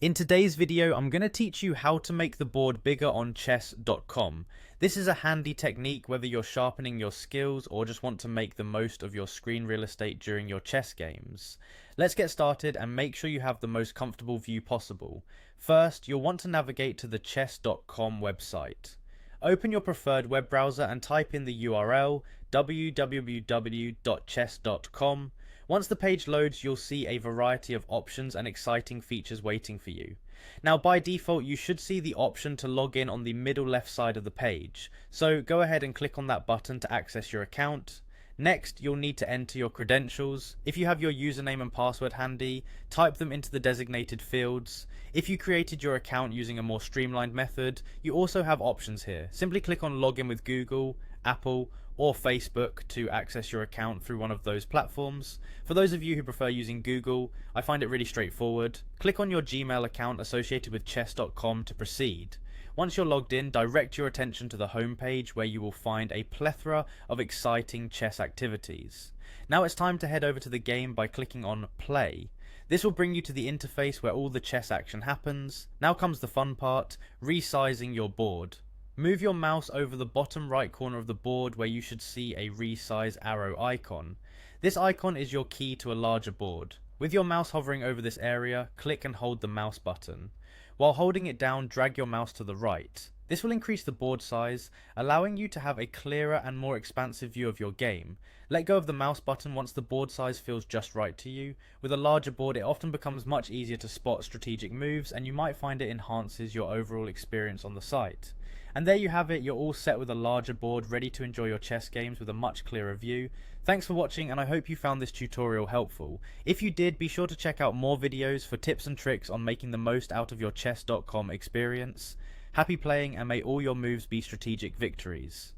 In today's video, I'm going to teach you how to make the board bigger on chess.com. This is a handy technique whether you're sharpening your skills or just want to make the most of your screen real estate during your chess games. Let's get started and make sure you have the most comfortable view possible. First, you'll want to navigate to the chess.com website. Open your preferred web browser and type in the URL www.chess.com. Once the page loads, you'll see a variety of options and exciting features waiting for you. Now, by default, you should see the option to log in on the middle left side of the page. So go ahead and click on that button to access your account. Next, you'll need to enter your credentials. If you have your username and password handy, type them into the designated fields. If you created your account using a more streamlined method, you also have options here. Simply click on Login with Google, Apple, or Facebook to access your account through one of those platforms. For those of you who prefer using Google, I find it really straightforward. Click on your Gmail account associated with chess.com to proceed. Once you're logged in, direct your attention to the home page where you will find a plethora of exciting chess activities. Now it's time to head over to the game by clicking on Play. This will bring you to the interface where all the chess action happens. Now comes the fun part, resizing your board. Move your mouse over the bottom right corner of the board where you should see a resize arrow icon. This icon is your key to a larger board. With your mouse hovering over this area, click and hold the mouse button. While holding it down, drag your mouse to the right. This will increase the board size, allowing you to have a clearer and more expansive view of your game. Let go of the mouse button once the board size feels just right to you. With a larger board, it often becomes much easier to spot strategic moves, and you might find it enhances your overall experience on the site. And there you have it, you're all set with a larger board, ready to enjoy your chess games with a much clearer view. Thanks for watching, and I hope you found this tutorial helpful. If you did, be sure to check out more videos for tips and tricks on making the most out of your chess.com experience. Happy playing, and may all your moves be strategic victories.